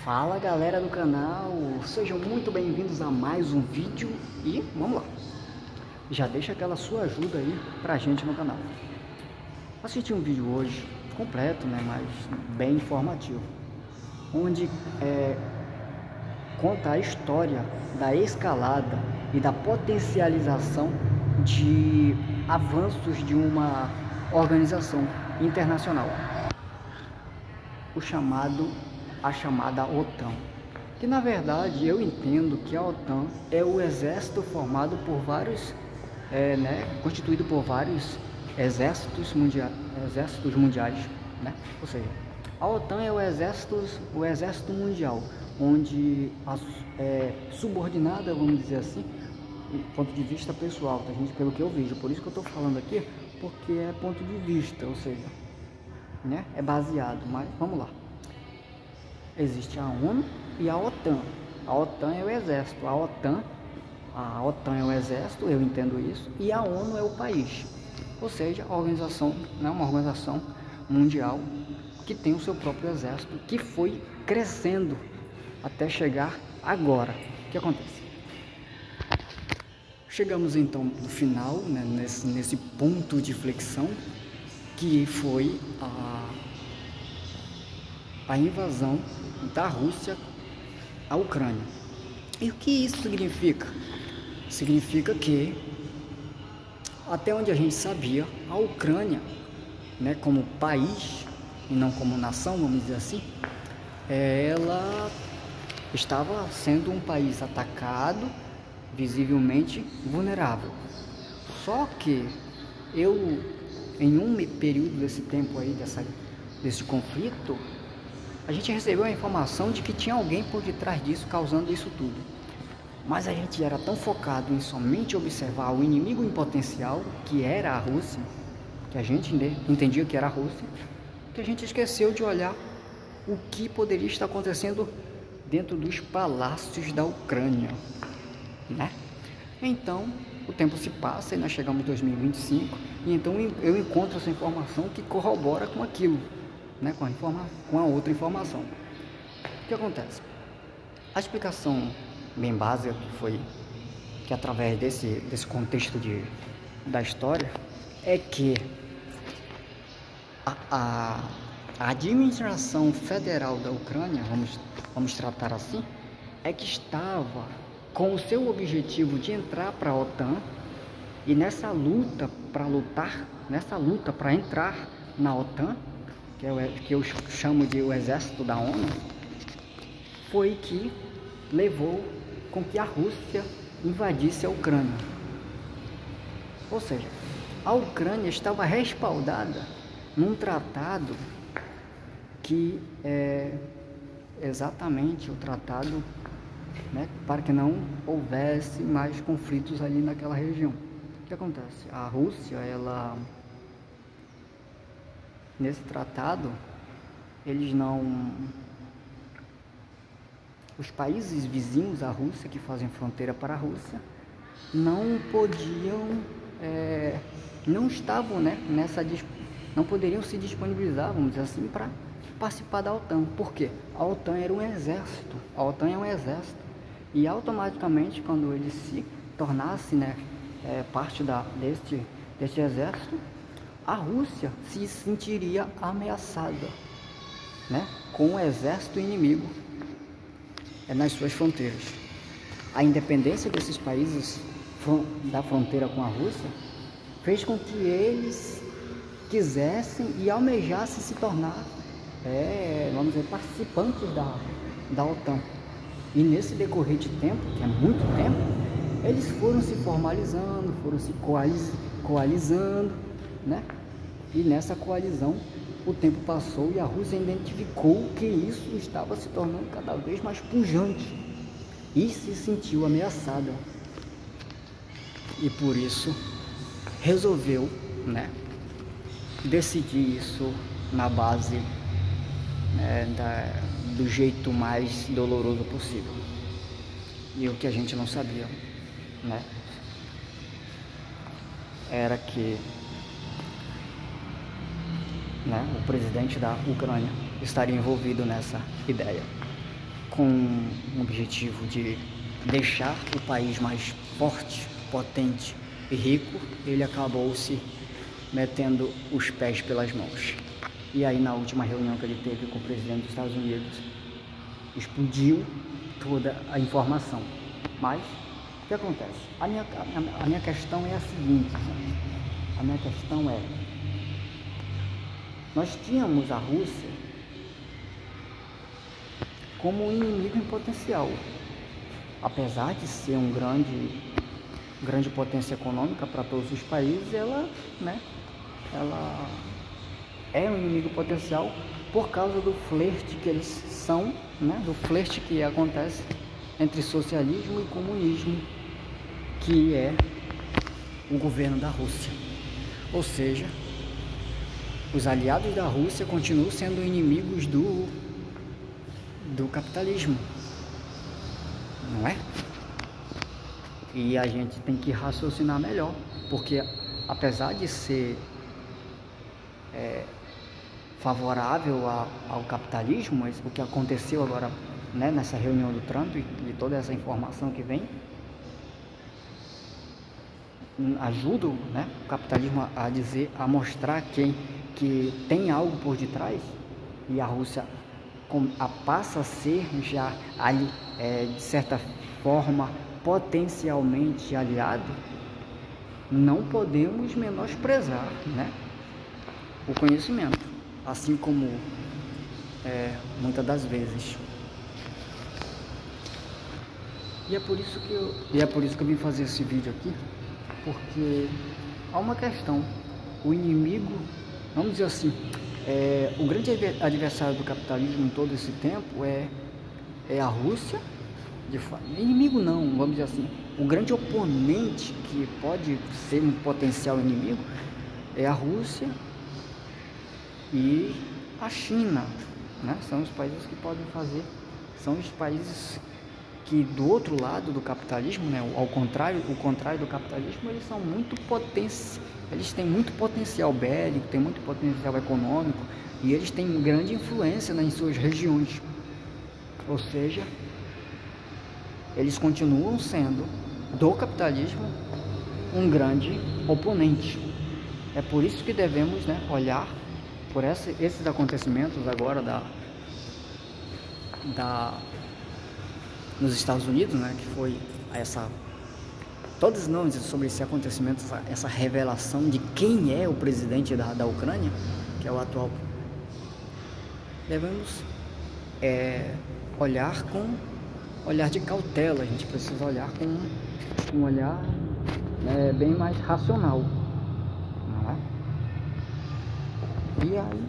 Fala galera do canal, sejam muito bem-vindos a mais um vídeo e vamos lá. Já deixa aquela sua ajuda aí pra gente no canal. Assisti um vídeo hoje completo, né, mas bem informativo, onde conta a história da escalada e da potencialização de avanços de uma organização internacional, a chamada OTAN, que na verdade eu entendo que a OTAN é o exército formado por vários, constituído por vários exércitos mundiais, né? Ou seja, a OTAN é o exército mundial, onde é subordinada, vamos dizer assim, do ponto de vista pessoal, tá, gente? Pelo que eu vejo, por isso que eu estou falando aqui, porque é ponto de vista, ou seja, né? É baseado, mas vamos lá. Existe a ONU e a OTAN. A OTAN é o exército, a OTAN é o exército, eu entendo isso, e a ONU é o país. Ou seja, a organização, né, uma organização mundial que tem o seu próprio exército, que foi crescendo até chegar agora. O que acontece? Chegamos então no final, né, nesse ponto de flexão, que foi a invasão da Rússia à Ucrânia. E o que isso significa? Significa que, até onde a gente sabia, a Ucrânia, né, como país e não como nação, vamos dizer assim, ela estava sendo um país atacado, visivelmente vulnerável. Só que em um período desse tempo aí, desse conflito, a gente recebeu a informação de que tinha alguém por detrás disso, causando isso tudo. Mas a gente era tão focado em somente observar o inimigo em potencial, que era a Rússia, que a gente entendia que era a Rússia, que a gente esqueceu de olhar o que poderia estar acontecendo dentro dos palácios da Ucrânia, né? Então, o tempo se passa e nós chegamos em 2025, e então eu encontro essa informação que corrobora com aquilo, né, com a outra informação. O que acontece? A explicação bem básica foi que através desse contexto da história é que a administração federal da Ucrânia, vamos tratar assim, é que estava com o seu objetivo de entrar para a OTAN, e nessa luta para entrar na OTAN, que eu chamo de o exército da ONU, foi que levou com que a Rússia invadisse a Ucrânia. Ou seja, a Ucrânia estava respaldada num tratado que é exatamente o tratado, né, para que não houvesse mais conflitos ali naquela região. O que acontece? A Rússia, nesse tratado, os países vizinhos à Rússia, que fazem fronteira para a Rússia, não podiam, não estavam, né, não poderiam se disponibilizar, vamos dizer assim, para participar da OTAN. Por quê? A OTAN era um exército, a OTAN é um exército, e automaticamente, quando ele se tornasse, né, parte deste exército, a Rússia se sentiria ameaçada, né, com o exército inimigo nas suas fronteiras. A independência desses países da fronteira com a Rússia fez com que eles quisessem e almejassem se tornar, vamos dizer, participantes da OTAN. E nesse decorrer de tempo, que é muito tempo, eles foram se formalizando, foram se coalizando, né? E nessa coalizão o tempo passou e a Rússia identificou que isso estava se tornando cada vez mais pujante e se sentiu ameaçada. E por isso resolveu, né, decidir isso na base, né, do jeito mais doloroso possível. E o que a gente não sabia, né, era que, né, o presidente da Ucrânia estaria envolvido nessa ideia. com o objetivo de deixar o país mais forte, potente e rico, ele acabou se metendo os pés pelas mãos. E aí, na última reunião que ele teve com o presidente dos Estados Unidos, explodiu toda a informação. Mas o que acontece? A minha questão é a seguinte, gente. A minha questão é: nós tínhamos a Rússia como um inimigo em potencial. Apesar de ser um grande potência econômica para todos os países, ela é um inimigo potencial por causa do flerte que eles são, do flerte que acontece entre socialismo e comunismo, que é o governo da Rússia. Ou seja, os aliados da Rússia continuam sendo inimigos do capitalismo, não é? E a gente tem que raciocinar melhor, porque apesar de ser favorável ao capitalismo, o que aconteceu agora, nessa reunião do Trump e toda essa informação que vem, ajuda o capitalismo a mostrar que tem algo por detrás, e a Rússia passa a ser já de certa forma potencialmente aliado. Não podemos menosprezar o conhecimento, assim como muitas das vezes. E é por isso que eu vim fazer esse vídeo aqui, porque há uma questão. O inimigo, vamos dizer assim, o grande adversário do capitalismo em todo esse tempo é a Rússia. Inimigo não, vamos dizer assim, o grande oponente que pode ser um potencial inimigo é a Rússia e a China, São os países que podem fazer, são os países que do outro lado do capitalismo, o contrário do capitalismo, eles são muito eles têm muito potencial bélico, têm muito potencial econômico, e eles têm grande influência em suas regiões. Ou seja, eles continuam sendo do capitalismo um grande oponente. É por isso que devemos olhar por esses acontecimentos agora nos Estados Unidos, que foi todos os nomes sobre esse acontecimento, essa revelação de quem é o presidente da Ucrânia, que é o atual. Devemos olhar com olhar de cautela. A gente precisa olhar com um olhar bem mais racional, não é? E aí